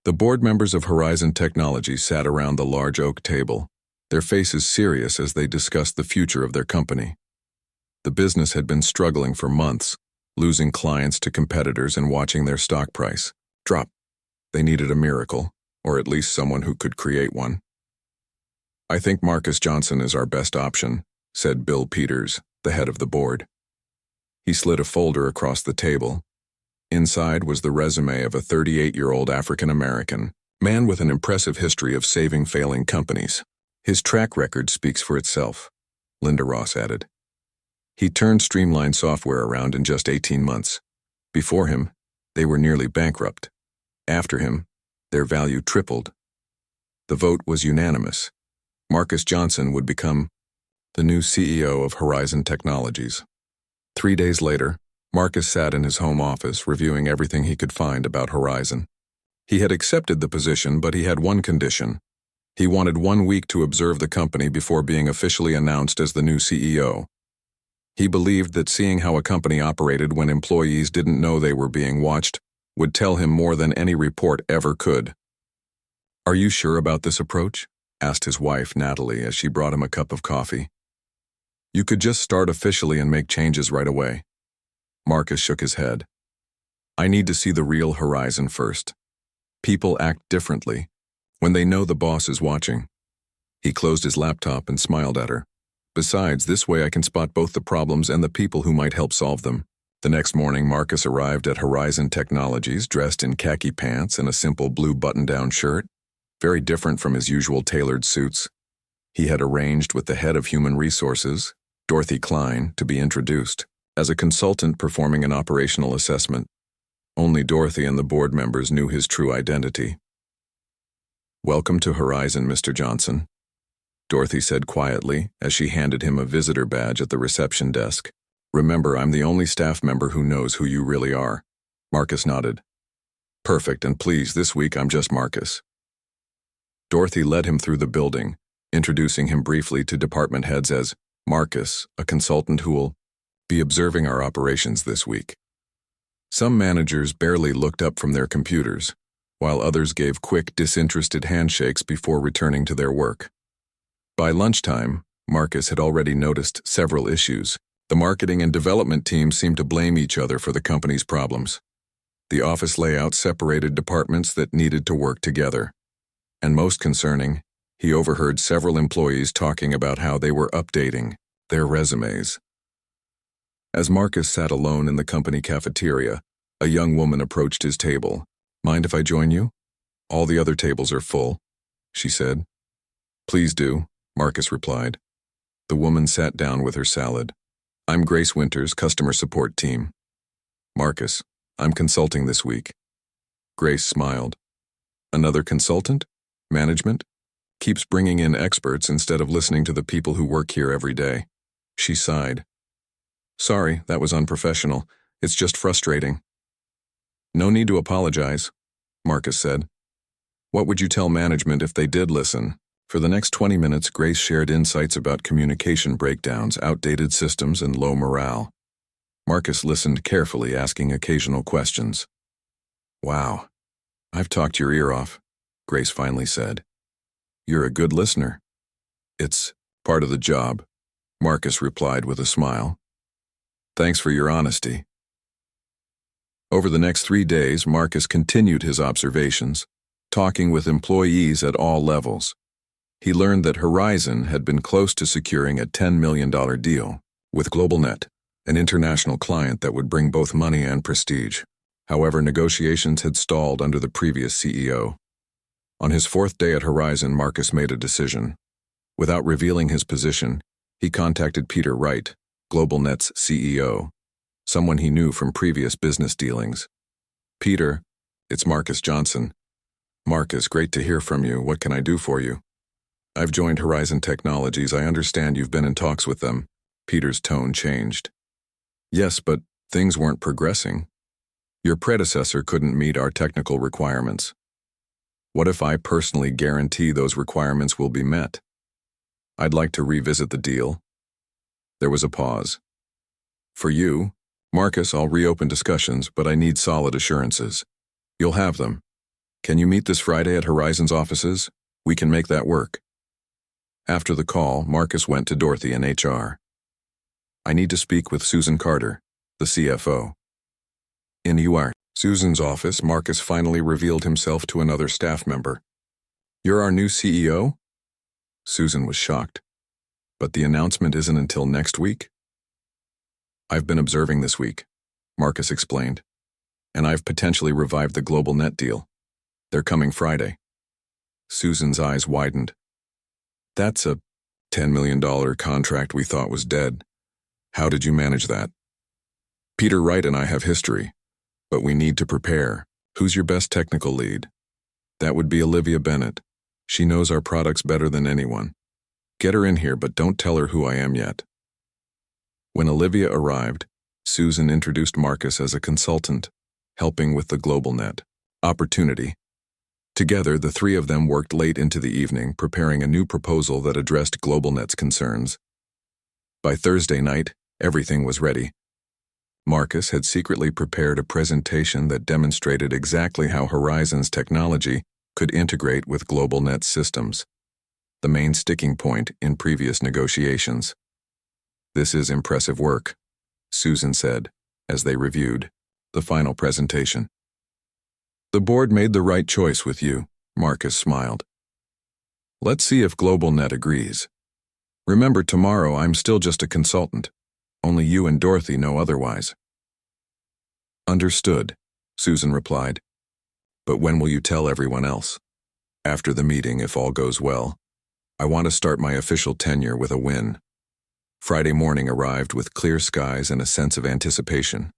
The board members of Horizon Technology sat around the large oak table, their faces serious as they discussed the future of their company. The business had been struggling for months, losing clients to competitors and watching their stock price drop. They needed a miracle, or at least someone who could create one. "I think Marcus Johnson is our best option," said Bill Peters, the head of the board. He slid a folder across the table. Inside was the resume of a 38-year-old African-American man with an impressive history of saving failing companies. "His track record speaks for itself," Linda Ross added. "He turned Streamline Software around in just 18 months. Before him, they were nearly bankrupt. After him, their value tripled." The vote was unanimous. Marcus Johnson would become the new CEO of Horizon Technologies. 3 days later, Marcus sat in his home office reviewing everything he could find about Horizon. He had accepted the position, but he had one condition. He wanted 1 week to observe the company before being officially announced as the new CEO. He believed that seeing how a company operated when employees didn't know they were being watched would tell him more than any report ever could. "Are you sure about this approach?" asked his wife, Natalie, as she brought him a cup of coffee. "You could just start officially and make changes right away." Marcus shook his head. "I need to see the real Horizon first. People act differently when they know the boss is watching." He closed his laptop and smiled at her. "Besides, this way I can spot both the problems and the people who might help solve them." The next morning, Marcus arrived at Horizon Technologies dressed in khaki pants and a simple blue button-down shirt, very different from his usual tailored suits. He had arranged with the head of human resources, Dorothy Klein, to be introduced as a consultant performing an operational assessment. Only Dorothy and the board members knew his true identity. "Welcome to Horizon, Mr. Johnson," Dorothy said quietly as she handed him a visitor badge at the reception desk. "Remember, I'm the only staff member who knows who you really are." Marcus nodded. "Perfect, and please, this week I'm just Marcus." Dorothy led him through the building, introducing him briefly to department heads as Marcus, a consultant who will be observing our operations this week. Some managers barely looked up from their computers, while others gave quick, disinterested handshakes before returning to their work. By lunchtime, Marcus had already noticed several issues. The marketing and development teams seemed to blame each other for the company's problems. The office layout separated departments that needed to work together. And most concerning, he overheard several employees talking about how they were updating their resumes. As Marcus sat alone in the company cafeteria, a young woman approached his table. "Mind if I join you? All the other tables are full," she said. "Please do," Marcus replied. The woman sat down with her salad. "I'm Grace Winters, customer support team." "Marcus, I'm consulting this week." Grace smiled. "Another consultant? Management? Keeps bringing in experts instead of listening to the people who work here every day." She sighed. "Sorry, that was unprofessional. It's just frustrating." "No need to apologize," Marcus said. "What would you tell management if they did listen?" For the next 20 minutes, Grace shared insights about communication breakdowns, outdated systems, and low morale. Marcus listened carefully, asking occasional questions. "Wow, I've talked your ear off," Grace finally said. "You're a good listener." "It's part of the job," Marcus replied with a smile. "Thanks for your honesty." Over the next 3 days, Marcus continued his observations, talking with employees at all levels. He learned that Horizon had been close to securing a $10 million deal with GlobalNet, an international client that would bring both money and prestige. However, negotiations had stalled under the previous CEO. On his 4th day at Horizon, Marcus made a decision. Without revealing his position, he contacted Peter Wright, GlobalNet's CEO, someone he knew from previous business dealings. "Peter, it's Marcus Johnson." "Marcus, great to hear from you. What can I do for you?" "I've joined Horizon Technologies. I understand you've been in talks with them." Peter's tone changed. "Yes, but things weren't progressing. Your predecessor couldn't meet our technical requirements. What if I personally guarantee those requirements will be met? I'd like to revisit the deal." There was a pause. "For you, Marcus, I'll reopen discussions, but I need solid assurances." "You'll have them." Can you meet this Friday at Horizon's offices? We can make that work. After the call, Marcus went to Dorothy in HR. I need to speak with Susan Carter, the CFO. In Susan's office, Marcus finally revealed himself to another staff member. You're our new CEO? Susan was shocked. But the announcement isn't until next week? I've been observing this week, Marcus explained. And I've potentially revived the GlobalNet deal. They're coming Friday. Susan's eyes widened. That's a $10 million contract we thought was dead. How did you manage that? Peter Wright and I have history, but we need to prepare. Who's your best technical lead? That would be Olivia Bennett. She knows our products better than anyone. Get her in here, but don't tell her who I am yet. When Olivia arrived, Susan introduced Marcus as a consultant, helping with the GlobalNet opportunity. Together, the three of them worked late into the evening, preparing a new proposal that addressed GlobalNet's concerns. By Thursday night, everything was ready. Marcus had secretly prepared a presentation that demonstrated exactly how Horizon's technology could integrate with GlobalNet's systems, the main sticking point in previous negotiations. This is impressive work, Susan said, as they reviewed the final presentation. The board made the right choice with you, Marcus smiled. Let's see if GlobalNet agrees. Remember, tomorrow I'm still just a consultant. Only you and Dorothy know otherwise. Understood, Susan replied. But when will you tell everyone else? After the meeting, if all goes well. I want to start my official tenure with a win. Friday morning arrived with clear skies and a sense of anticipation.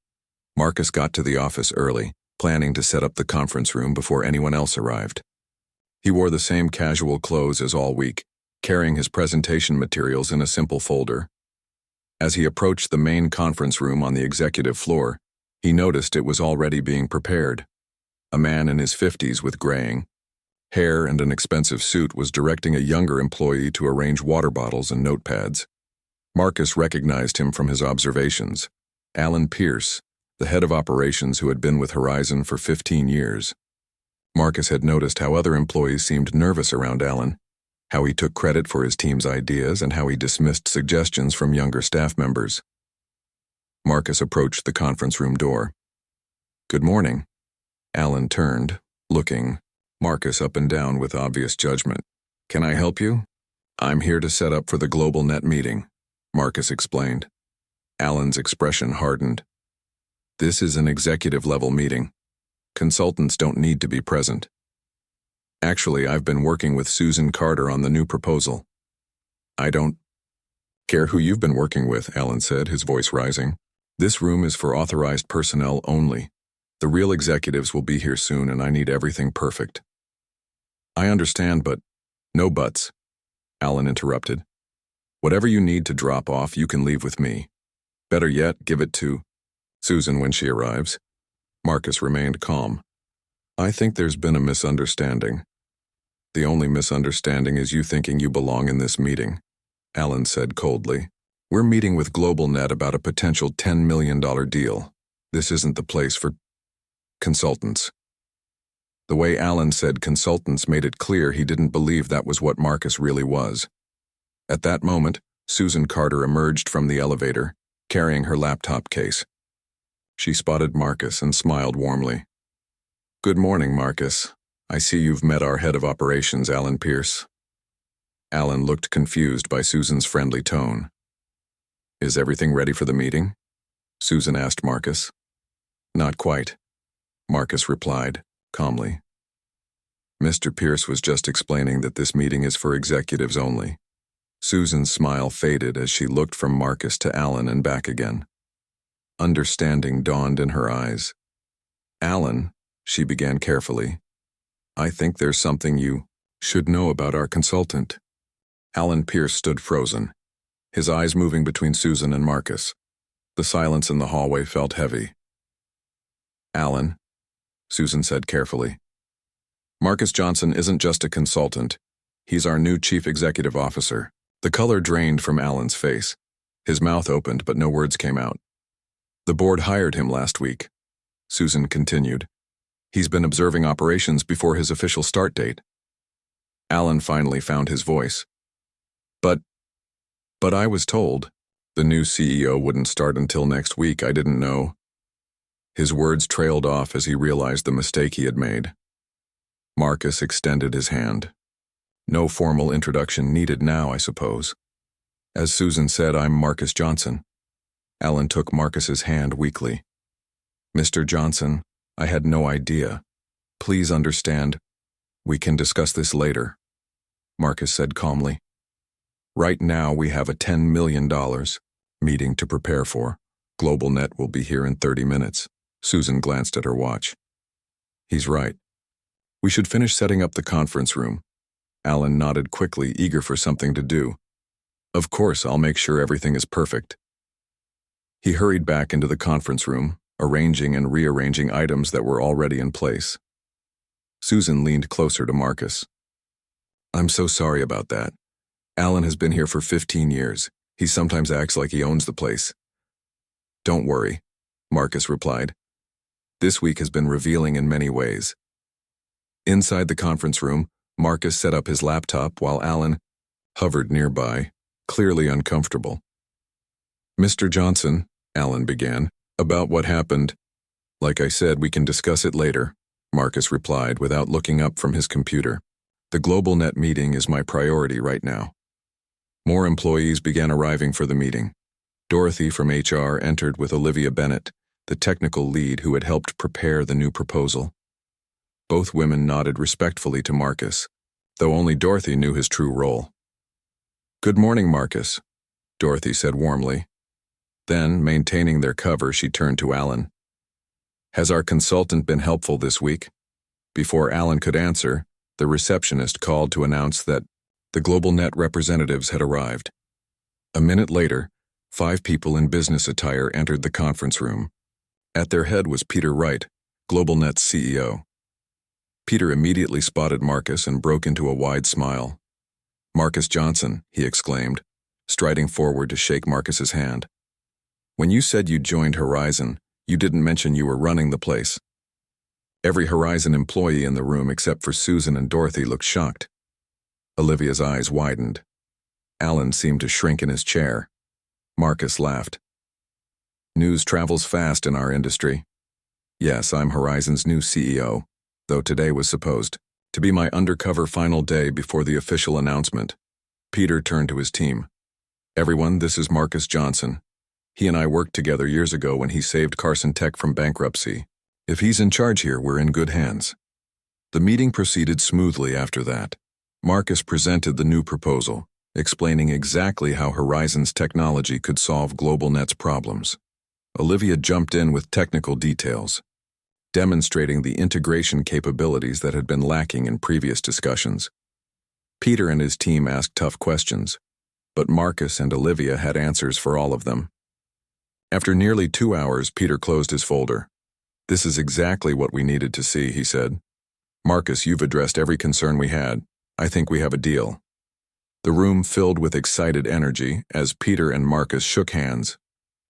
Marcus got to the office early, planning to set up the conference room before anyone else arrived. He wore the same casual clothes as all week, carrying his presentation materials in a simple folder. As he approached the main conference room on the executive floor, he noticed it was already being prepared. A man in his 50s with graying hair and an expensive suit was directing a younger employee to arrange water bottles and notepads. Marcus recognized him from his observations. Alan Pierce, the head of operations who had been with Horizon for 15 years. Marcus had noticed how other employees seemed nervous around Alan, how he took credit for his team's ideas, and how he dismissed suggestions from younger staff members. Marcus approached the conference room door. Good morning. Alan turned, looking Marcus up and down with obvious judgment. Can I help you? I'm here to set up for the GlobalNet meeting, Marcus explained. Alan's expression hardened. This is an executive-level meeting. Consultants don't need to be present. Actually, I've been working with Susan Carter on the new proposal. I don't care who you've been working with, Alan said, his voice rising. This room is for authorized personnel only. The real executives will be here soon, and I need everything perfect. I understand, but no buts, Alan interrupted. Whatever you need to drop off, you can leave with me. Better yet, give it to Susan when she arrives. Marcus remained calm. I think there's been a misunderstanding. The only misunderstanding is you thinking you belong in this meeting, Alan said coldly. We're meeting with GlobalNet about a potential $10 million deal. This isn't the place for consultants. The way Alan said consultants made it clear he didn't believe that was what Marcus really was. At that moment, Susan Carter emerged from the elevator, carrying her laptop case. She spotted Marcus and smiled warmly. Good morning, Marcus. I see you've met our head of operations, Alan Pierce. Alan looked confused by Susan's friendly tone. Is everything ready for the meeting? Susan asked Marcus. Not quite, Marcus replied, calmly. Mr. Pierce was just explaining that this meeting is for executives only. Susan's smile faded as she looked from Marcus to Alan and back again. Understanding dawned in her eyes. Alan, she began carefully, I think there's something you should know about our consultant. Alan Pierce stood frozen, his eyes moving between Susan and Marcus. The silence in the hallway felt heavy. Alan, Susan said carefully, Marcus Johnson isn't just a consultant. He's our new chief executive officer. The color drained from Alan's face. His mouth opened, but no words came out. The board hired him last week, Susan continued. He's been observing operations before his official start date. Alan finally found his voice. But I was told the new CEO wouldn't start until next week. I didn't know. His words trailed off as he realized the mistake he had made. Marcus extended his hand. No formal introduction needed now, I suppose. As Susan said, I'm Marcus Johnson. Alan took Marcus's hand weakly. Mr. Johnson, I had no idea. Please understand. We can discuss this later, Marcus said calmly. Right now we have a $10 million meeting to prepare for. GlobalNet will be here in 30 minutes. Susan glanced at her watch. He's right. We should finish setting up the conference room. Alan nodded quickly, eager for something to do. Of course, I'll make sure everything is perfect. He hurried back into the conference room, arranging and rearranging items that were already in place. Susan leaned closer to Marcus. I'm so sorry about that. Alan has been here for 15 years. He sometimes acts like he owns the place. Don't worry, Marcus replied. This week has been revealing in many ways. Inside the conference room, Marcus set up his laptop while Alan hovered nearby, clearly uncomfortable. Mr. Johnson, Alan began, about what happened. Like I said, we can discuss it later, Marcus replied without looking up from his computer. The GlobalNet meeting is my priority right now. More employees began arriving for the meeting. Dorothy from HR entered with Olivia Bennett, the technical lead who had helped prepare the new proposal. Both women nodded respectfully to Marcus, though only Dorothy knew his true role. Good morning, Marcus, Dorothy said warmly. Then, maintaining their cover, she turned to Alan. Has our consultant been helpful this week? Before Alan could answer, the receptionist called to announce that the GlobalNet representatives had arrived. A minute later, 5 people in business attire entered the conference room. At their head was Peter Wright, GlobalNet's CEO. Peter immediately spotted Marcus and broke into a wide smile. Marcus Johnson, he exclaimed, striding forward to shake Marcus's hand. When you said you joined Horizon, you didn't mention you were running the place. Every Horizon employee in the room except for Susan and Dorothy looked shocked. Olivia's eyes widened. Alan seemed to shrink in his chair. Marcus laughed. News travels fast in our industry. Yes, I'm Horizon's new CEO, though today was supposed to be my undercover final day before the official announcement. Peter turned to his team. Everyone, this is Marcus Johnson. He and I worked together years ago when he saved Carson Tech from bankruptcy. If he's in charge here, we're in good hands. The meeting proceeded smoothly after that. Marcus presented the new proposal, explaining exactly how Horizon's technology could solve GlobalNet's problems. Olivia jumped in with technical details, demonstrating the integration capabilities that had been lacking in previous discussions. Peter and his team asked tough questions, but Marcus and Olivia had answers for all of them. After nearly 2 hours, Peter closed his folder. This is exactly what we needed to see, he said. Marcus, you've addressed every concern we had. I think we have a deal. The room filled with excited energy as Peter and Marcus shook hands.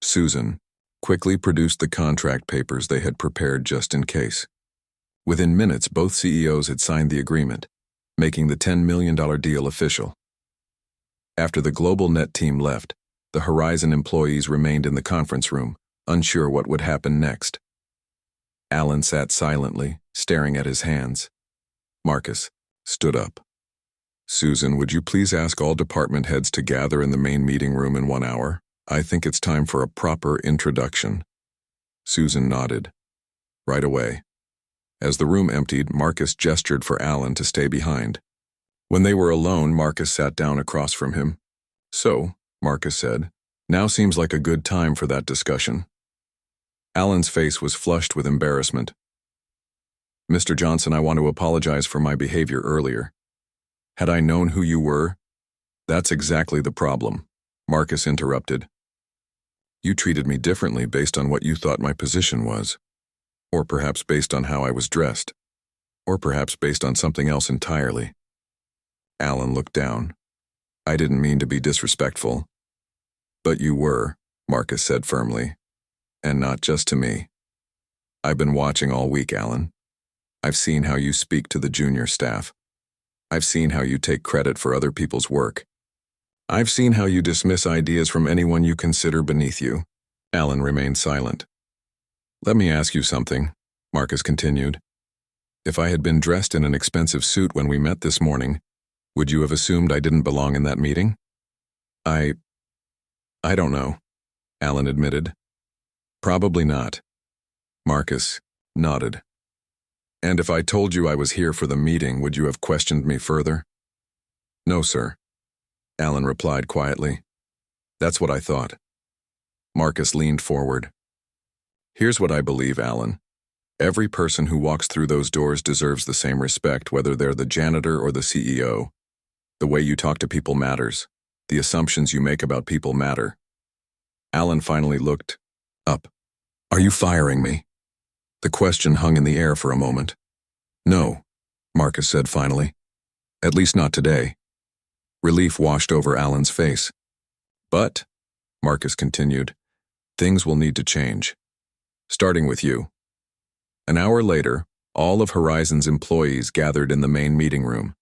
Susan quickly produced the contract papers they had prepared just in case. Within minutes, both CEOs had signed the agreement, making the $10 million deal official. After the GlobalNet team left, the Horizon employees remained in the conference room, unsure what would happen next. Alan sat silently, staring at his hands. Marcus stood up. Susan, would you please ask all department heads to gather in the main meeting room in 1 hour? I think it's time for a proper introduction. Susan nodded. Right away. As the room emptied, Marcus gestured for Alan to stay behind. When they were alone, Marcus sat down across from him. So, Marcus said, now seems like a good time for that discussion. Alan's face was flushed with embarrassment. Mr. Johnson, I want to apologize for my behavior earlier. Had I known who you were? That's exactly the problem, Marcus interrupted. You treated me differently based on what you thought my position was. Or perhaps based on how I was dressed. Or perhaps based on something else entirely. Alan looked down. I didn't mean to be disrespectful. But you were, Marcus said firmly. And not just to me. I've been watching all week, Alan. I've seen how you speak to the junior staff. I've seen how you take credit for other people's work. I've seen how you dismiss ideas from anyone you consider beneath you." Alan remained silent. "Let me ask you something," Marcus continued. "If I had been dressed in an expensive suit when we met this morning, would you have assumed I didn't belong in that meeting?" I don't know," Alan admitted. "Probably not." Marcus nodded. "And if I told you I was here for the meeting, would you have questioned me further?" "No, sir," Alan replied quietly. "That's what I thought." Marcus leaned forward. "Here's what I believe, Alan. Every person who walks through those doors deserves the same respect, whether they're the janitor or the CEO. The way you talk to people matters. The assumptions you make about people matter." Alan finally looked up. "Are you firing me?" The question hung in the air for a moment. "No," Marcus said finally. "At least not today." Relief washed over Alan's face. "But," Marcus continued, "things will need to change. Starting with you." An hour later, all of Horizon's employees gathered in the main meeting room.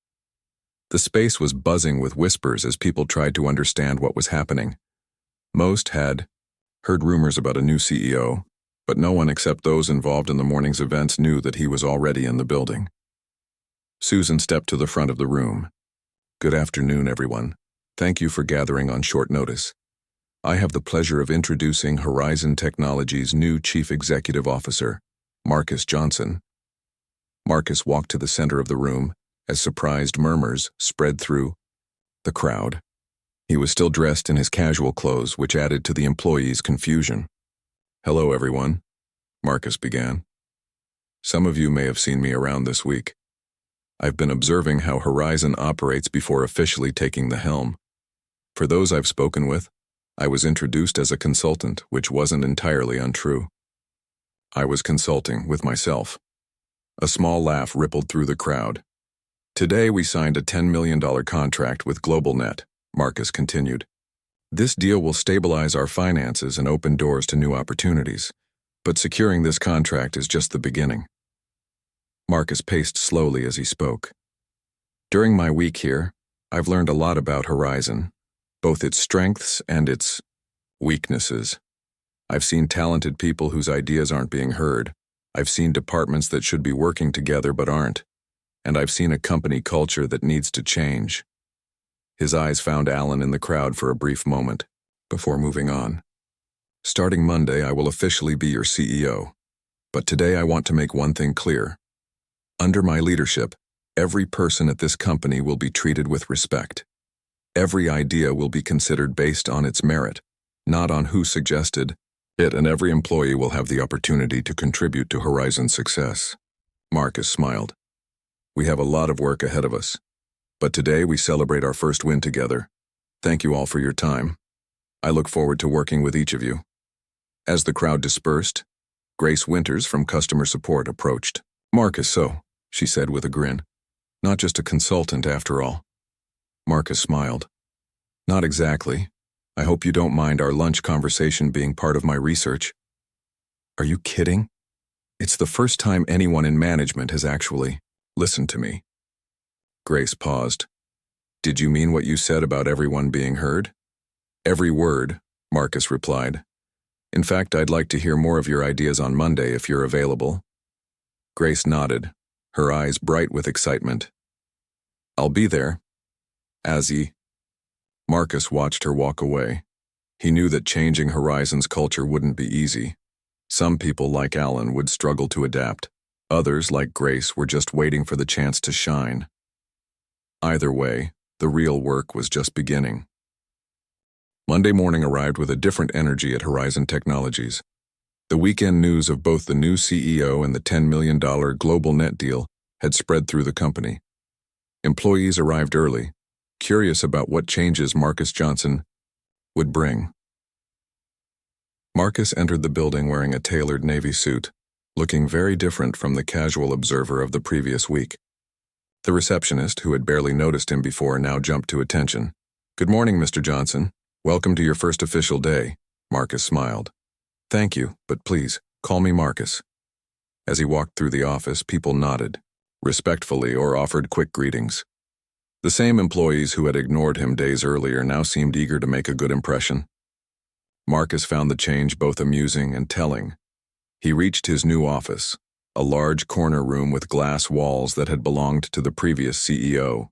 The space was buzzing with whispers as people tried to understand what was happening. Most had heard rumors about a new CEO, but no one except those involved in the morning's events knew that he was already in the building. Susan stepped to the front of the room. "Good afternoon, everyone. Thank you for gathering on short notice. I have the pleasure of introducing Horizon Technology's new Chief Executive Officer, Marcus Johnson." Marcus walked to the center of the room as surprised murmurs spread through the crowd. He was still dressed in his casual clothes, which added to the employees' confusion. "Hello, everyone," Marcus began. "Some of you may have seen me around this week. I've been observing how Horizon operates before officially taking the helm. For those I've spoken with, I was introduced as a consultant, which wasn't entirely untrue. I was consulting with myself." A small laugh rippled through the crowd. "Today we signed a $10 million contract with GlobalNet," Marcus continued. "This deal will stabilize our finances and open doors to new opportunities. But securing this contract is just the beginning." Marcus paced slowly as he spoke. "During my week here, I've learned a lot about Horizon, both its strengths and its weaknesses. I've seen talented people whose ideas aren't being heard. I've seen departments that should be working together but aren't. And I've seen a company culture that needs to change." His eyes found Alan in the crowd for a brief moment, before moving on. "Starting Monday, I will officially be your CEO. But today I want to make one thing clear. Under my leadership, every person at this company will be treated with respect. Every idea will be considered based on its merit, not on who suggested it, and every employee will have the opportunity to contribute to Horizon's success." Marcus smiled. "We have a lot of work ahead of us. But today we celebrate our first win together. Thank you all for your time. I look forward to working with each of you." As the crowd dispersed, Grace Winters from customer support approached. "Marcus, so," she said with a grin. "Not just a consultant after all." Marcus smiled. "Not exactly. I hope you don't mind our lunch conversation being part of my research." "Are you kidding? It's the first time anyone in management has actually listened to me." Grace paused. "Did you mean what you said about everyone being heard?" "Every word," Marcus replied. "In fact, I'd like to hear more of your ideas on Monday if you're available." Grace nodded, her eyes bright with excitement. "I'll be there." Marcus watched her walk away. He knew that changing Horizon's culture wouldn't be easy. Some people, like Alan, would struggle to adapt. Others, like Grace, were just waiting for the chance to shine. Either way, the real work was just beginning. Monday morning arrived with a different energy at Horizon Technologies. The weekend news of both the new CEO and the $10 million GlobalNet deal had spread through the company. Employees arrived early, curious about what changes Marcus Johnson would bring. Marcus entered the building wearing a tailored navy suit, looking very different from the casual observer of the previous week. The receptionist, who had barely noticed him before, now jumped to attention. "Good morning, Mr. Johnson. Welcome to your first official day," Marcus smiled. "Thank you, but please, call me Marcus." As he walked through the office, people nodded, respectfully, or offered quick greetings. The same employees who had ignored him days earlier now seemed eager to make a good impression. Marcus found the change both amusing and telling. He reached his new office, a large corner room with glass walls that had belonged to the previous CEO.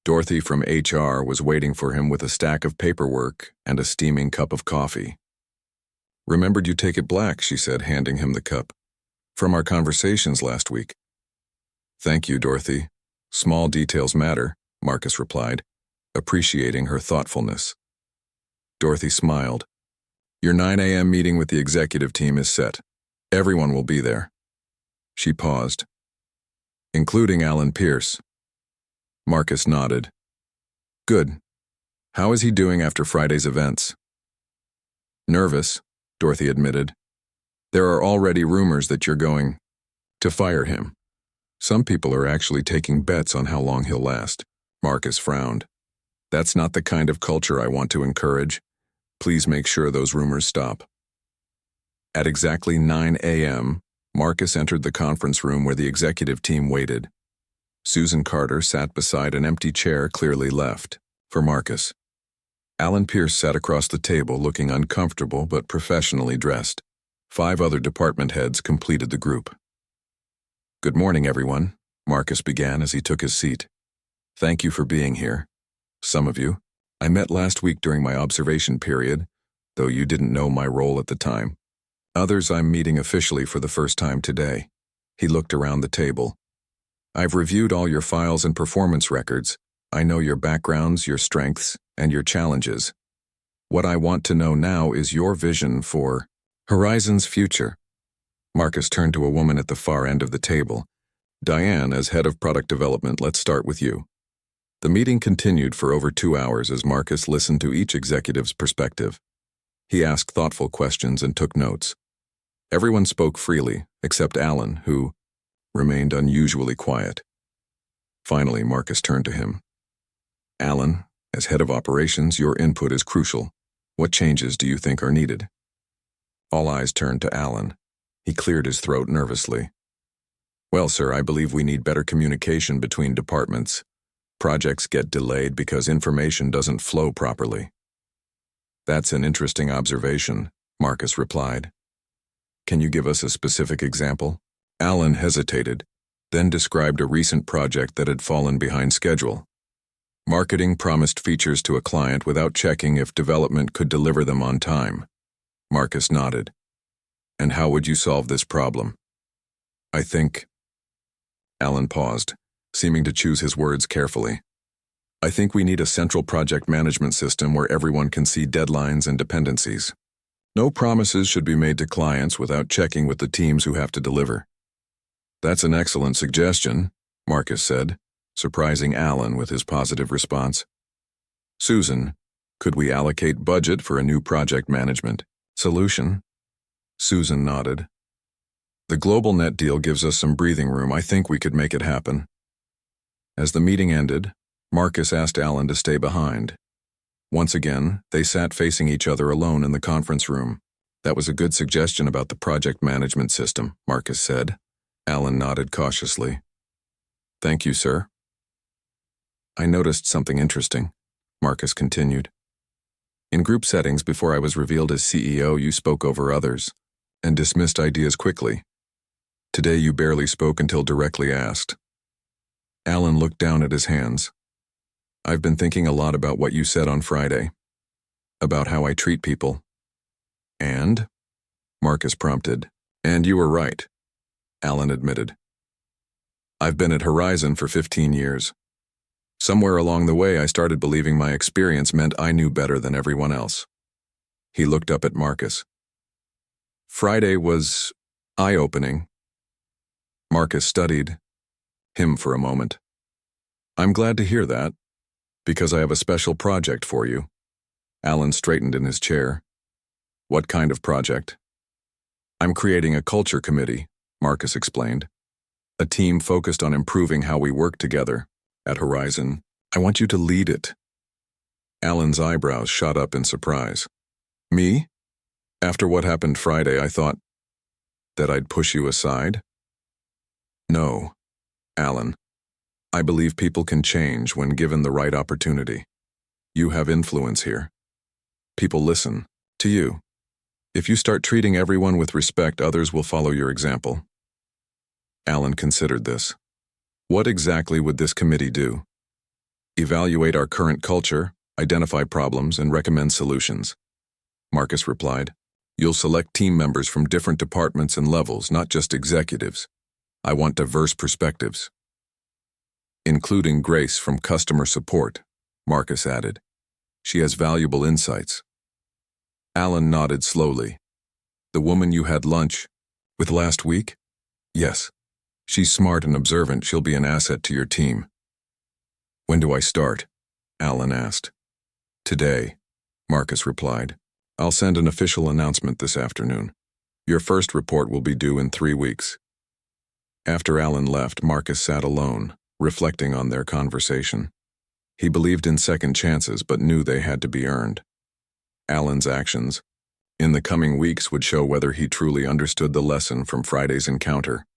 Dorothy from HR was waiting for him with a stack of paperwork and a steaming cup of coffee. "Remembered you take it black," she said, handing him the cup. "From our conversations last week." "Thank you, Dorothy. Small details matter," Marcus replied, appreciating her thoughtfulness. Dorothy smiled. "Your 9 a.m. meeting with the executive team is set. Everyone will be there." She paused. "Including Alan Pierce." Marcus nodded. "Good. How is he doing after Friday's events?" "Nervous," Dorothy admitted. "There are already rumors that you're going to fire him. Some people are actually taking bets on how long he'll last." Marcus frowned. "That's not the kind of culture I want to encourage. Please make sure those rumors stop." At exactly 9 a.m., Marcus entered the conference room where the executive team waited. Susan Carter sat beside an empty chair clearly left for Marcus. Alan Pierce sat across the table looking uncomfortable but professionally dressed. 5 other department heads completed the group. "Good morning, everyone," Marcus began as he took his seat. "Thank you for being here. Some of you I met last week during my observation period, though you didn't know my role at the time. Others I'm meeting officially for the first time today." He looked around the table. "I've reviewed all your files and performance records. I know your backgrounds, your strengths, and your challenges. What I want to know now is your vision for Horizon's future." Marcus turned to a woman at the far end of the table. "Diane, as head of product development, let's start with you." The meeting continued for over 2 hours as Marcus listened to each executive's perspective. He asked thoughtful questions and took notes. Everyone spoke freely, except Alan, who remained unusually quiet. Finally, Marcus turned to him. "Alan, as head of operations, your input is crucial. What changes do you think are needed?" All eyes turned to Alan. He cleared his throat nervously. "Well, sir, I believe we need better communication between departments. Projects get delayed because information doesn't flow properly." "That's an interesting observation," Marcus replied. "Can you give us a specific example?" Alan hesitated, then described a recent project that had fallen behind schedule. Marketing promised features to a client without checking if development could deliver them on time. Marcus nodded. "And how would you solve this problem?" "I think—" Alan paused, seeming to choose his words carefully. "I think we need a central project management system where everyone can see deadlines and dependencies. No promises should be made to clients without checking with the teams who have to deliver." "That's an excellent suggestion," Marcus said, surprising Alan with his positive response. "Susan, could we allocate budget for a new project management solution?" Susan nodded. "The Global Net deal gives us some breathing room. I think we could make it happen." As the meeting ended, Marcus asked Alan to stay behind. Once again, they sat facing each other alone in the conference room. "That was a good suggestion about the project management system," Marcus said. Alan nodded cautiously. "Thank you, sir." "I noticed something interesting," Marcus continued. "In group settings before I was revealed as CEO, you spoke over others and dismissed ideas quickly. Today you barely spoke until directly asked." Alan looked down at his hands. "I've been thinking a lot about what you said on Friday, about how I treat people." "And?" Marcus prompted. "And you were right," Alan admitted. "I've been at Horizon for 15 years. Somewhere along the way, I started believing my experience meant I knew better than everyone else." He looked up at Marcus. "Friday was eye-opening." Marcus studied him for a moment. "I'm glad to hear that, because I have a special project for you." Alan straightened in his chair. "What kind of project?" "I'm creating a culture committee," Marcus explained. "A team focused on improving how we work together at Horizon. I want you to lead it." Alan's eyebrows shot up in surprise. "Me? After what happened Friday, I thought..." That I'd push you aside? No, Alan. I believe people can change when given the right opportunity. You have influence here. People listen to you. If you start treating everyone with respect, others will follow your example. Alan considered this. What exactly would this committee do? Evaluate our current culture, identify problems, and recommend solutions. Marcus replied. You'll select team members from different departments and levels, not just executives. I want diverse perspectives. Including Grace from customer support, Marcus added. She has valuable insights. Alan nodded slowly. The woman you had lunch with last week? Yes. She's smart and observant. She'll be an asset to your team. When do I start? Alan asked. Today, Marcus replied. I'll send an official announcement this afternoon. Your first report will be due in 3 weeks. After Alan left, Marcus sat alone, reflecting on their conversation. He believed in second chances, but knew they had to be earned. Alan's actions, in the coming weeks, would show whether he truly understood the lesson from Friday's encounter.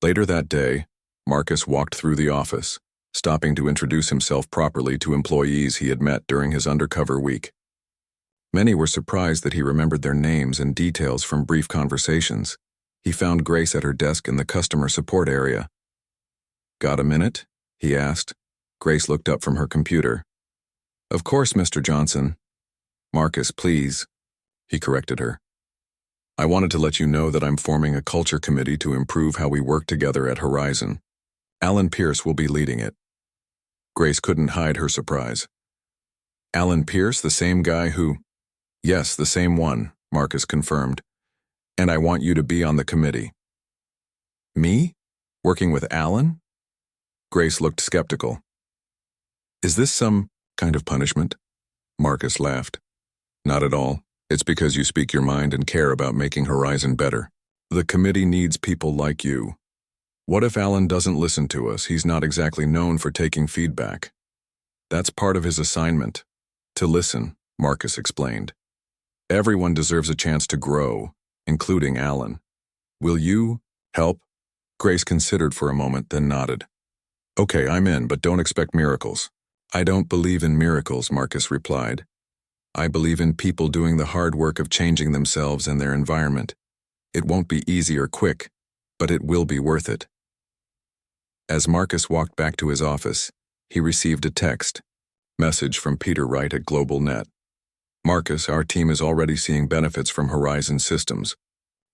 Later that day, Marcus walked through the office, stopping to introduce himself properly to employees he had met during his undercover week. Many were surprised that he remembered their names and details from brief conversations. He found Grace at her desk in the customer support area. Got a minute? He asked. Grace looked up from her computer. Of course, Mr. Johnson. Marcus, please. He corrected her. I wanted to let you know that I'm forming a culture committee to improve how we work together at Horizon. Alan Pierce will be leading it. Grace couldn't hide her surprise. Alan Pierce, the same guy who... Yes, the same one, Marcus confirmed. And I want you to be on the committee. Me? Working with Alan? Grace looked skeptical. Is this some kind of punishment? Marcus laughed. Not at all. It's because you speak your mind and care about making Horizon better. The committee needs people like you. What if Alan doesn't listen to us? He's not exactly known for taking feedback. That's part of his assignment. To listen, Marcus explained. Everyone deserves a chance to grow, including Alan. Will you help? Grace considered for a moment, then nodded. Okay, I'm in, but don't expect miracles. I don't believe in miracles, Marcus replied. I believe in people doing the hard work of changing themselves and their environment. It won't be easy or quick, but it will be worth it. As Marcus walked back to his office, he received a text message from Peter Wright at GlobalNet. Marcus, our team is already seeing benefits from Horizon Systems.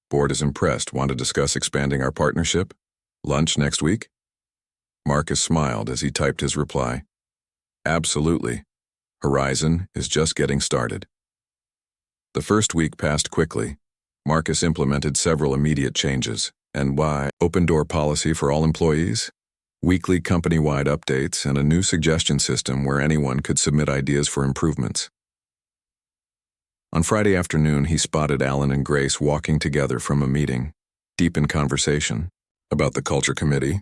Board is impressed. Want to discuss expanding our partnership? Lunch next week? Marcus smiled as he typed his reply. Absolutely. Horizon is just getting started. The first week passed quickly. Marcus implemented several immediate changes. And why? Open door policy for all employees, weekly company-wide updates, and a new suggestion system where anyone could submit ideas for improvements. On Friday afternoon, he spotted Alan and Grace walking together from a meeting, deep in conversation about the culture committee.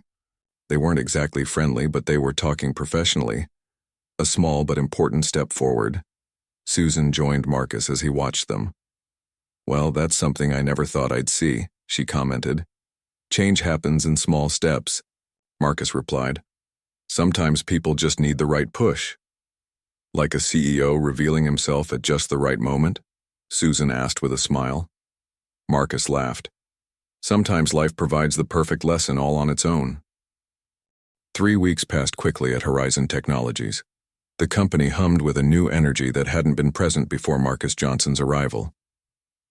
They weren't exactly friendly, but they were talking professionally. A small but important step forward. Susan joined Marcus as he watched them. Well, that's something I never thought I'd see, she commented. Change happens in small steps, Marcus replied. Sometimes people just need the right push. Like a CEO revealing himself at just the right moment? Susan asked with a smile. Marcus laughed. Sometimes life provides the perfect lesson all on its own. 3 weeks passed quickly at Horizon Technologies. The company hummed with a new energy that hadn't been present before Marcus Johnson's arrival.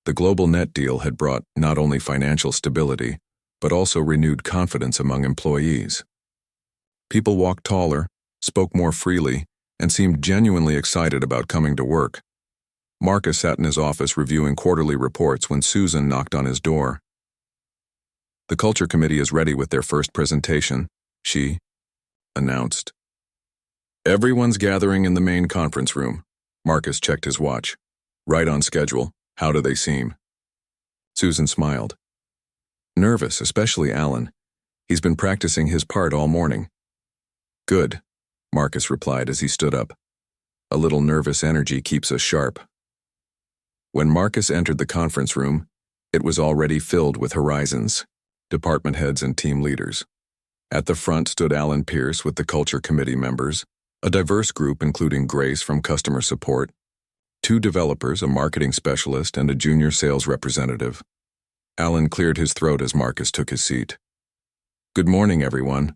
The GlobalNet deal had brought not only financial stability, but also renewed confidence among employees. People walked taller, spoke more freely, and seemed genuinely excited about coming to work. Marcus sat in his office reviewing quarterly reports when Susan knocked on his door. The Culture Committee is ready with their first presentation, she announced. Everyone's gathering in the main conference room. Marcus checked his watch. Right on schedule. How do they seem? Susan smiled. Nervous, especially Alan. He's been practicing his part all morning. Good, Marcus replied as he stood up. A little nervous energy keeps us sharp. When Marcus entered the conference room, It was already filled with Horizons, department heads and team leaders. At the front stood Alan Pierce with the Culture Committee members, a diverse group including Grace from customer support, 2 developers, a marketing specialist, and a junior sales representative. Alan cleared his throat as Marcus took his seat. Good morning, everyone.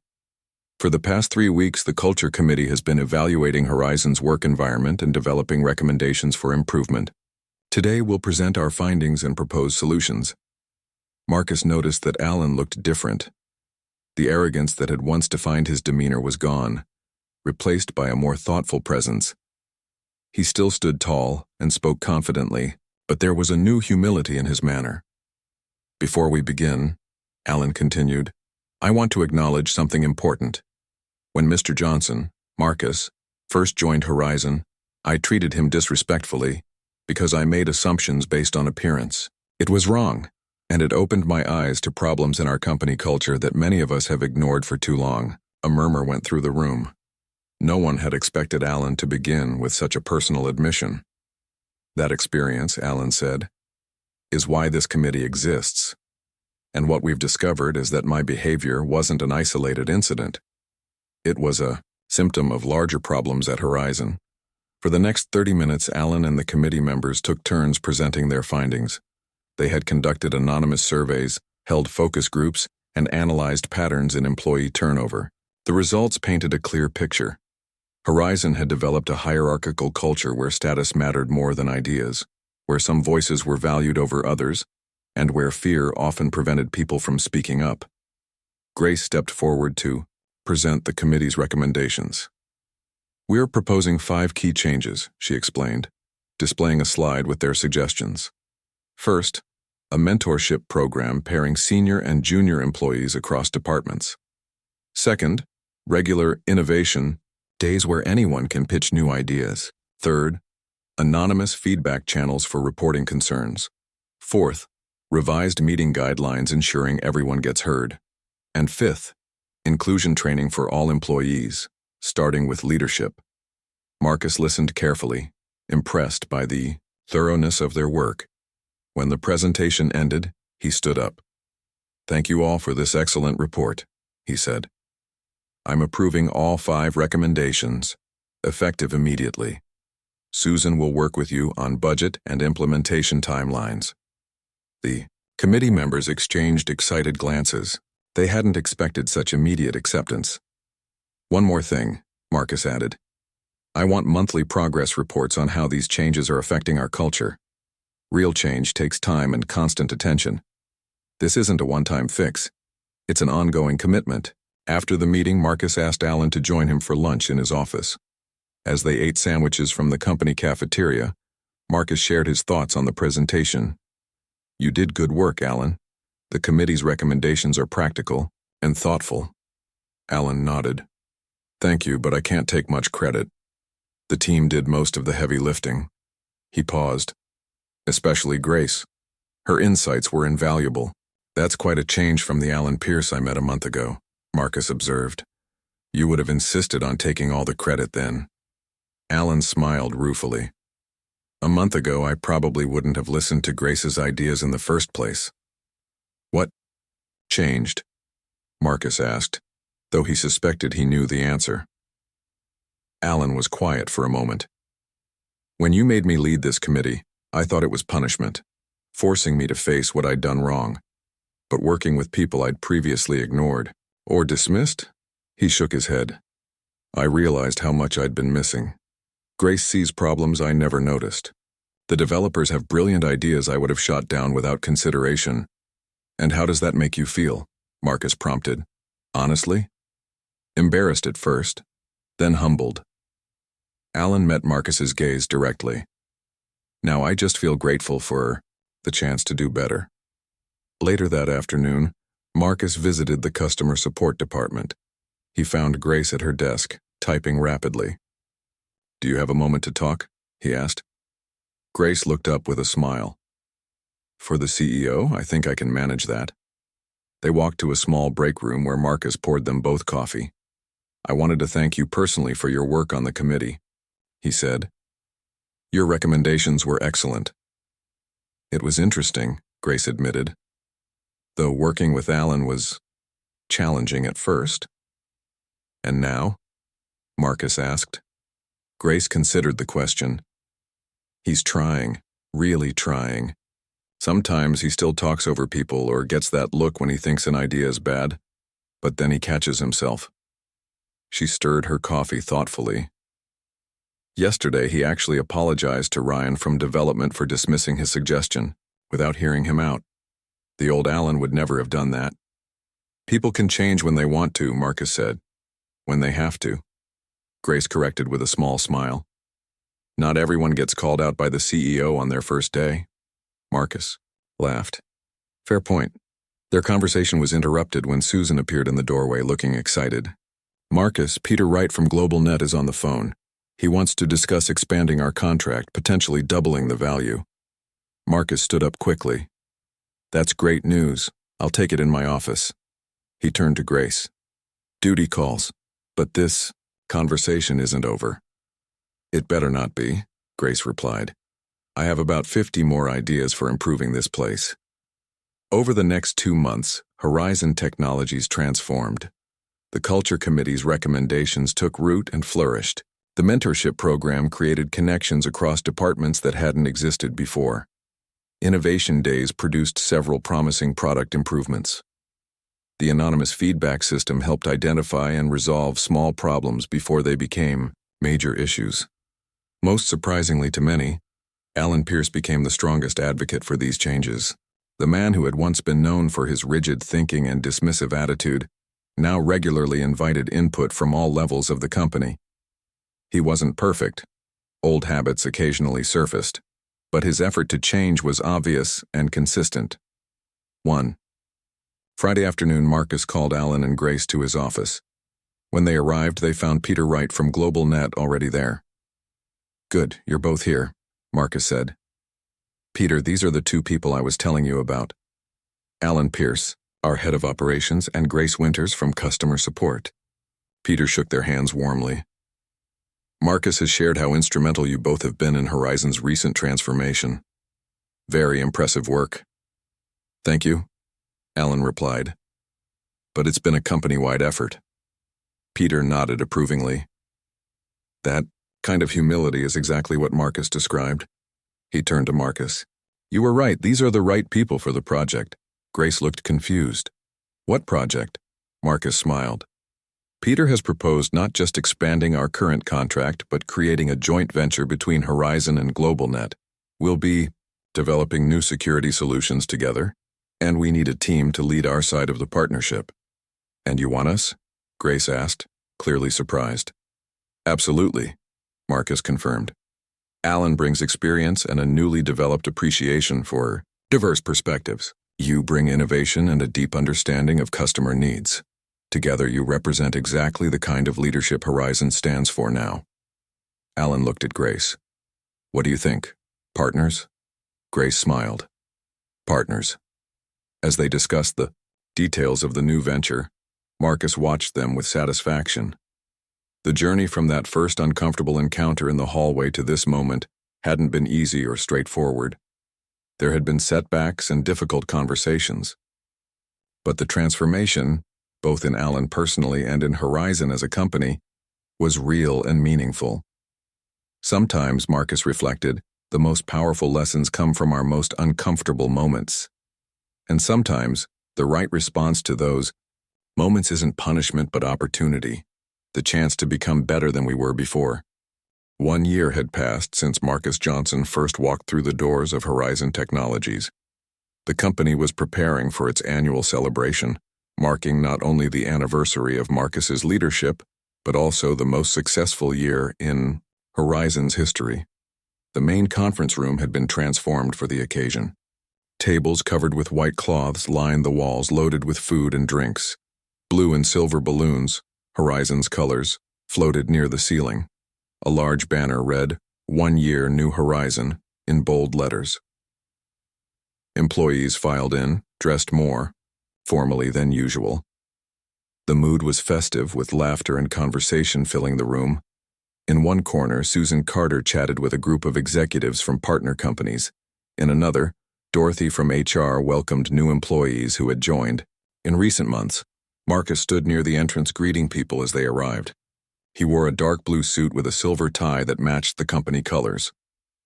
For the past 3 weeks, the Culture Committee has been evaluating Horizon's work environment and developing recommendations for improvement. Today, we'll present our findings and propose solutions. Marcus noticed that Alan looked different. The arrogance that had once defined his demeanor was gone, replaced by a more thoughtful presence. He still stood tall and spoke confidently, but there was a new humility in his manner. Before we begin, Alan continued, I want to acknowledge something important. When Mr. Johnson, Marcus, first joined Horizon, I treated him disrespectfully because I made assumptions based on appearance. It was wrong, and it opened my eyes to problems in our company culture that many of us have ignored for too long. A murmur went through the room. No one had expected Alan to begin with such a personal admission. That experience, Alan said, is why this committee exists. And what we've discovered is that my behavior wasn't an isolated incident. It was a symptom of larger problems at Horizon. For the next 30 minutes, Alan and the committee members took turns presenting their findings. They had conducted anonymous surveys, held focus groups, and analyzed patterns in employee turnover. The results painted a clear picture. Horizon had developed a hierarchical culture where status mattered more than ideas, where some voices were valued over others, and where fear often prevented people from speaking up. Grace stepped forward to present the committee's recommendations. We're proposing 5 key changes, she explained, displaying a slide with their suggestions. First, a mentorship program pairing senior and junior employees across departments. Second, regular innovation days where anyone can pitch new ideas. Third, anonymous feedback channels for reporting concerns. Fourth, revised meeting guidelines ensuring everyone gets heard. And fifth, inclusion training for all employees, starting with leadership. Marcus listened carefully, impressed by the thoroughness of their work. When the presentation ended, he stood up. Thank you all for this excellent report, he said. I'm approving all 5 recommendations, effective immediately. Susan will work with you on budget and implementation timelines. The committee members exchanged excited glances. They hadn't expected such immediate acceptance. One more thing, Marcus added. I want monthly progress reports on how these changes are affecting our culture. Real change takes time and constant attention. This isn't a one-time fix. It's an ongoing commitment. After the meeting, Marcus asked Alan to join him for lunch in his office. As they ate sandwiches from the company cafeteria, Marcus shared his thoughts on the presentation. You did good work, Alan. The committee's recommendations are practical and thoughtful. Alan nodded. Thank you, but I can't take much credit. The team did most of the heavy lifting. He paused. Especially Grace. Her insights were invaluable. That's quite a change from the Alan Pierce I met a month ago, Marcus observed. You would have insisted on taking all the credit then. Alan smiled ruefully. A month ago, I probably wouldn't have listened to Grace's ideas in the first place. What changed? Marcus asked, though he suspected he knew the answer. Alan was quiet for a moment. When you made me lead this committee, I thought it was punishment, forcing me to face what I'd done wrong. But working with people I'd previously ignored or dismissed, he shook his head. I realized how much I'd been missing. Grace sees problems I never noticed. The developers have brilliant ideas I would have shot down without consideration. And how does that make you feel? Marcus prompted. Honestly? Embarrassed at first, then humbled. Alan met Marcus's gaze directly. Now I just feel grateful for the chance to do better. Later that afternoon, Marcus visited the customer support department. He found Grace at her desk, typing rapidly. Do you have a moment to talk? He asked. Grace looked up with a smile. For the CEO, I think I can manage that. They walked to a small break room where Marcus poured them both coffee. I wanted to thank you personally for your work on the committee, he said. Your recommendations were excellent. It was interesting, Grace admitted, though working with Alan was challenging at first. And now? Marcus asked. Grace considered the question. He's trying, really trying. Sometimes he still talks over people or gets that look when he thinks an idea is bad, but then he catches himself. She stirred her coffee thoughtfully. Yesterday, he actually apologized to Ryan from development for dismissing his suggestion, without hearing him out. The old Alan would never have done that. People can change when they want to, Marcus said. When they have to. Grace corrected with a small smile. Not everyone gets called out by the CEO on their first day. Marcus laughed. Fair point. Their conversation was interrupted when Susan appeared in the doorway looking excited. Marcus, Peter Wright from GlobalNet is on the phone. He wants to discuss expanding our contract, potentially doubling the value. Marcus stood up quickly. That's great news. I'll take it in my office. He turned to Grace. Duty calls. But this conversation isn't over. It better not be, Grace replied. I have about 50 more ideas for improving this place. Over the next 2 months, Horizon Technologies transformed. The Culture Committee's recommendations took root and flourished. The mentorship program created connections across departments that hadn't existed before. Innovation Days produced several promising product improvements. The anonymous feedback system helped identify and resolve small problems before they became major issues. Most surprisingly to many, Alan Pierce became the strongest advocate for these changes. The man who had once been known for his rigid thinking and dismissive attitude now regularly invited input from all levels of the company. He wasn't perfect. Old habits occasionally surfaced, but his effort to change was obvious and consistent. 1. Friday afternoon, Marcus called Alan and Grace to his office. When they arrived, they found Peter Wright from GlobalNet already there. Good, you're both here, Marcus said. Peter, these are the 2 people I was telling you about. Alan Pierce, our head of operations, and Grace Winters from customer support. Peter shook their hands warmly. Marcus has shared how instrumental you both have been in Horizon's recent transformation. Very impressive work. Thank you, Alan replied. But it's been a company-wide effort. Peter nodded approvingly. That kind of humility is exactly what Marcus described. He turned to Marcus. You were right, these are the right people for the project. Grace looked confused. What project? Marcus smiled. Peter has proposed not just expanding our current contract, but creating a joint venture between Horizon and GlobalNet. We'll be developing new security solutions together, and we need a team to lead our side of the partnership. And you want us? Grace asked, clearly surprised. Absolutely, Marcus confirmed. Alan brings experience and a newly developed appreciation for diverse perspectives. You bring innovation and a deep understanding of customer needs. Together you represent exactly the kind of leadership Horizon stands for now. Alan looked at Grace. What do you think? Partners? Grace smiled. Partners. As they discussed the details of the new venture, Marcus watched them with satisfaction. The journey from that first uncomfortable encounter in the hallway to this moment hadn't been easy or straightforward. There had been setbacks and difficult conversations. But the transformation, both in Alan personally and in Horizon as a company, was real and meaningful. Sometimes, Marcus reflected, the most powerful lessons come from our most uncomfortable moments. And sometimes, the right response to those moments isn't punishment but opportunity, the chance to become better than we were before. 1 year had passed since Marcus Johnson first walked through the doors of Horizon Technologies. The company was preparing for its annual celebration, marking not only the anniversary of Marcus's leadership, but also the most successful year in Horizon's history. The main conference room had been transformed for the occasion. Tables covered with white cloths lined the walls loaded with food and drinks. Blue and silver balloons, Horizon's colors, floated near the ceiling. A large banner read, 1 year New Horizon, in bold letters. Employees filed in, dressed more formally than usual. The mood was festive, with laughter and conversation filling the room. In one corner, Susan Carter chatted with a group of executives from partner companies. In another, Dorothy from HR welcomed new employees who had joined. In recent months, Marcus stood near the entrance greeting people as they arrived. He wore a dark blue suit with a silver tie that matched the company colors.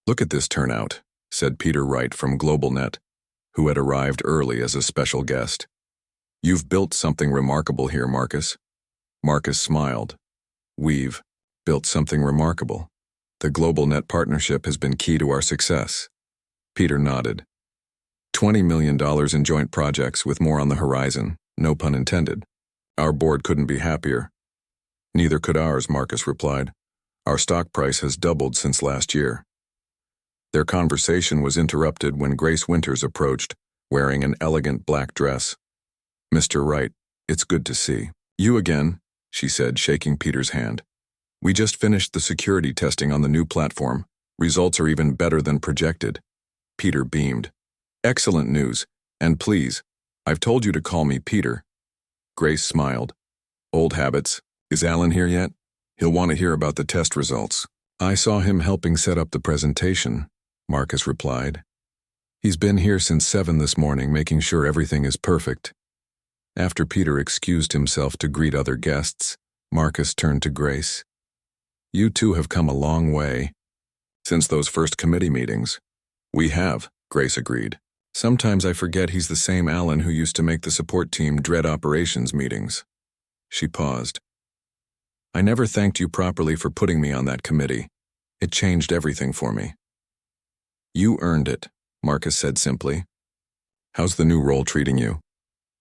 "Look at this turnout," said Peter Wright from GlobalNet, who had arrived early as a special guest. "You've built something remarkable here, Marcus." Marcus smiled. "We've built something remarkable. The GlobalNet partnership has been key to our success." Peter nodded. $20 million in joint projects with more on the horizon, no pun intended. Our board couldn't be happier. Neither could ours, Marcus replied. Our stock price has doubled since last year. Their conversation was interrupted when Grace Winters approached, wearing an elegant black dress. "Mr. Wright, it's good to see you again," she said, shaking Peter's hand. "We just finished the security testing on the new platform. Results are even better than projected." Peter beamed. "Excellent news. And please, I've told you to call me Peter." Grace smiled. "Old habits. Is Alan here yet? He'll want to hear about the test results." "I saw him helping set up the presentation," Marcus replied. "He's been here since 7 this morning, making sure everything is perfect." After Peter excused himself to greet other guests, Marcus turned to Grace. "You two have come a long way since those first committee meetings." "We have," Grace agreed. "Sometimes I forget he's the same Alan who used to make the support team dread operations meetings." She paused. "I never thanked you properly for putting me on that committee. It changed everything for me." "You earned it," Marcus said simply. "How's the new role treating you?"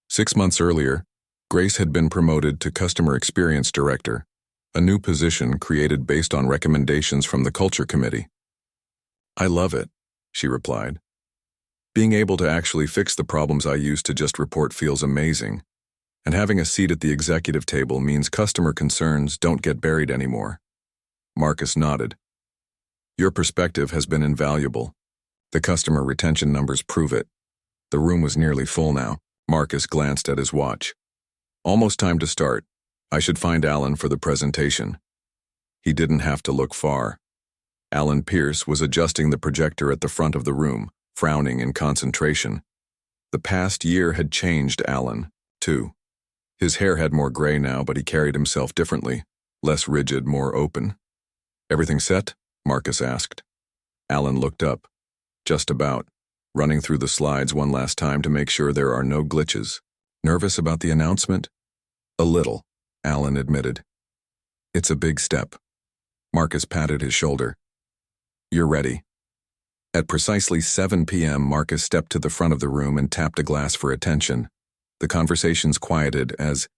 6 months earlier, Grace had been promoted to Customer Experience Director, a new position created based on recommendations from the Culture Committee. "I love it," she replied. "Being able to actually fix the problems I used to just report feels amazing. And having a seat at the executive table means customer concerns don't get buried anymore." Marcus nodded. "Your perspective has been invaluable. The customer retention numbers prove it." The room was nearly full now. Marcus glanced at his watch. "Almost time to start. I should find Alan for the presentation." He didn't have to look far. Alan Pierce was adjusting the projector at the front of the room, frowning in concentration. The past year had changed Alan, too. His hair had more gray now, but he carried himself differently, less rigid, more open. "Everything set?" Marcus asked. Alan looked up. "Just about," running through the slides one last time to make sure there are no glitches. "Nervous about the announcement?" "A little," Alan admitted. "It's a big step." Marcus patted his shoulder. "You're ready." At precisely 7 p.m., Marcus stepped to the front of the room and tapped a glass for attention. The conversations quieted as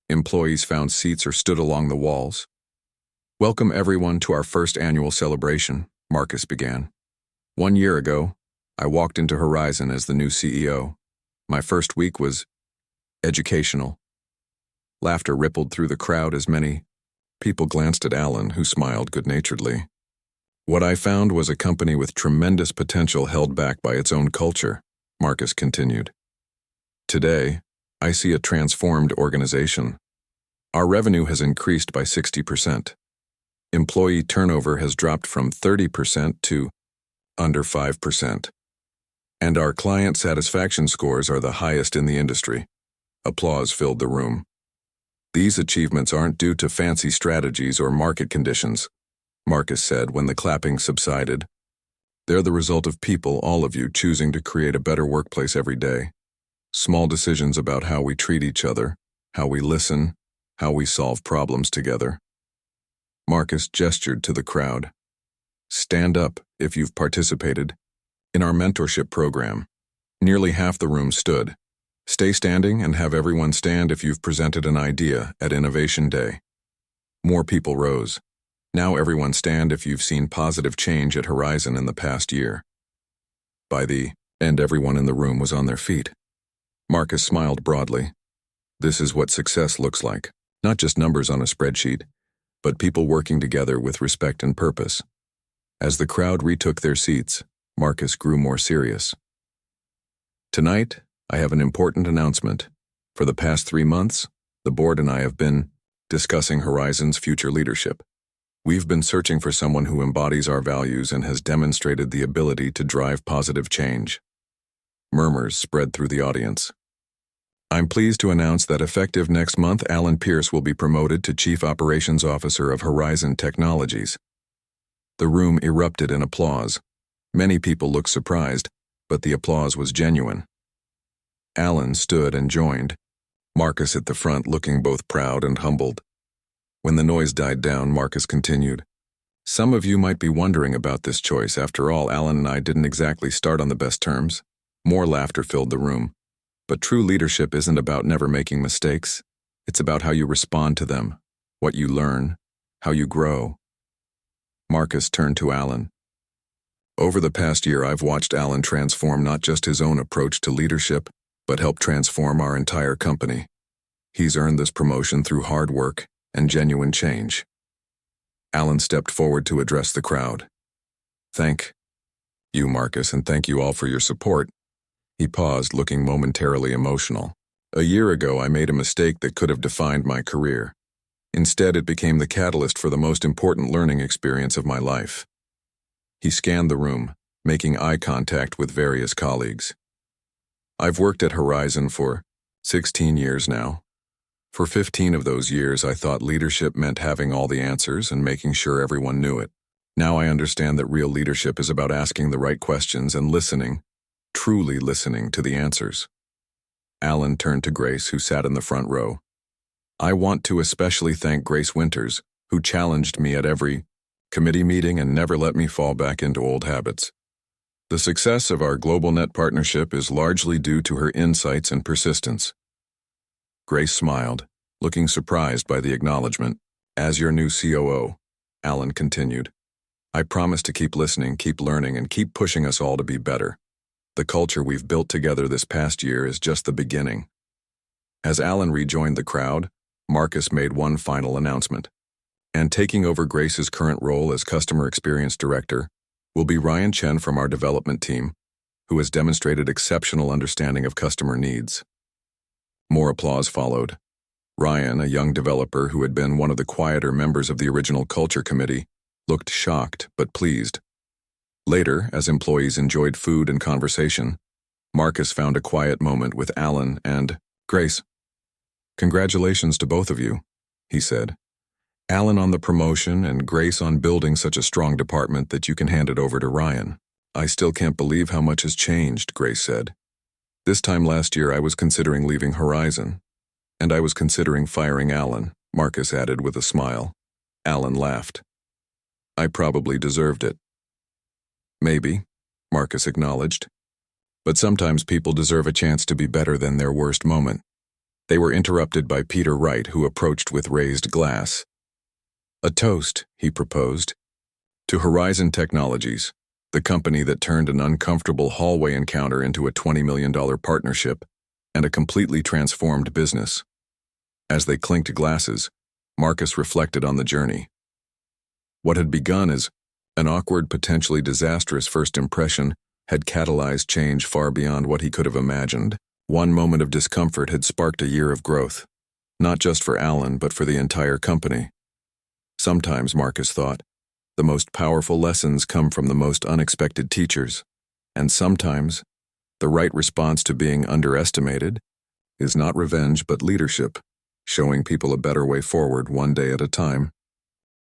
employees found seats or stood along the walls. "Welcome everyone to our first annual celebration," Marcus began. "1 year ago, I walked into Horizon as the new CEO. My first week was educational." Laughter rippled through the crowd as many people glanced at Alan, who smiled good-naturedly. "What I found was a company with tremendous potential held back by its own culture," Marcus continued. "Today, I see a transformed organization. Our revenue has increased by 60%. Employee turnover has dropped from 30% to under 5%. And our client satisfaction scores are the highest in the industry." Applause filled the room. "These achievements aren't due to fancy strategies or market conditions," Marcus said when the clapping subsided. "They're the result of people, all of you, choosing to create a better workplace every day. Small decisions about how we treat each other, how we listen, how we solve problems together." Marcus gestured to the crowd. "Stand up if you've participated in our mentorship program." Nearly half the room stood. "Stay standing and have everyone stand if you've presented an idea at Innovation Day." More people rose. "Now everyone stand if you've seen positive change at Horizon in the past year." By the end, everyone in the room was on their feet. Marcus smiled broadly. "This is what success looks like. Not just numbers on a spreadsheet, but people working together with respect and purpose." As the crowd retook their seats, Marcus grew more serious. "Tonight, I have an important announcement. For the past 3 months, the board and I have been discussing Horizon's future leadership. We've been searching for someone who embodies our values and has demonstrated the ability to drive positive change. Murmurs spread through the audience. I'm pleased to announce that effective next month, Alan Pierce will be promoted to Chief Operations Officer of Horizon Technologies. The room erupted in applause. Many people looked surprised, but the applause was genuine. Alan stood and joined, Marcus at the front looking both proud and humbled. When the noise died down, Marcus continued, "Some of you might be wondering about this choice. After all, Alan and I didn't exactly start on the best terms." More laughter filled the room. But true leadership isn't about never making mistakes. It's about how you respond to them, what you learn, how you grow. Marcus turned to Alan. "Over the past year, I've watched Alan transform not just his own approach to leadership, but help transform our entire company. He's earned this promotion through hard work and genuine change." Alan stepped forward to address the crowd. "Thank you, Marcus, and thank you all for your support." He paused, looking momentarily emotional. "A year ago, I made a mistake that could have defined my career. Instead, it became the catalyst for the most important learning experience of my life." He scanned the room, making eye contact with various colleagues. "I've worked at Horizon for 16 years now. For 15 of those years, I thought leadership meant having all the answers and making sure everyone knew it. Now I understand that real leadership is about asking the right questions and listening, truly listening to the answers." Alan turned to Grace, who sat in the front row. "I want to especially thank Grace Winters, who challenged me at every committee meeting and never let me fall back into old habits. The success of our GlobalNet partnership is largely due to her insights and persistence." Grace smiled, looking surprised by the acknowledgement. "As your new COO," Alan continued, "I promise to keep listening, keep learning, and keep pushing us all to be better. The culture we've built together this past year is just the beginning." As Alan rejoined the crowd, Marcus made one final announcement. "And taking over Grace's current role as Customer Experience Director will be Ryan Chen from our development team, who has demonstrated exceptional understanding of customer needs." More applause followed. Ryan, a young developer who had been one of the quieter members of the original Culture Committee, looked shocked but pleased. Later, as employees enjoyed food and conversation, Marcus found a quiet moment with Alan and Grace. "Congratulations to both of you," he said. "Alan on the promotion and Grace on building such a strong department that you can hand it over to Ryan." "I still can't believe how much has changed," Grace said. "This time last year I was considering leaving Horizon, and I was considering firing Alan," Marcus added with a smile. Alan laughed. "I probably deserved it." "Maybe," Marcus acknowledged. "But sometimes people deserve a chance to be better than their worst moment." They were interrupted by Peter Wright, who approached with raised glass. "A toast," he proposed, "to Horizon Technologies, the company that turned an uncomfortable hallway encounter into a $20 million partnership and a completely transformed business." As they clinked glasses, Marcus reflected on the journey. What had begun as an awkward, potentially disastrous first impression had catalyzed change far beyond what he could have imagined. One moment of discomfort had sparked a year of growth, not just for Alan, but for the entire company. Sometimes, Marcus thought, the most powerful lessons come from the most unexpected teachers, and sometimes, the right response to being underestimated is not revenge but leadership, showing people a better way forward one day at a time.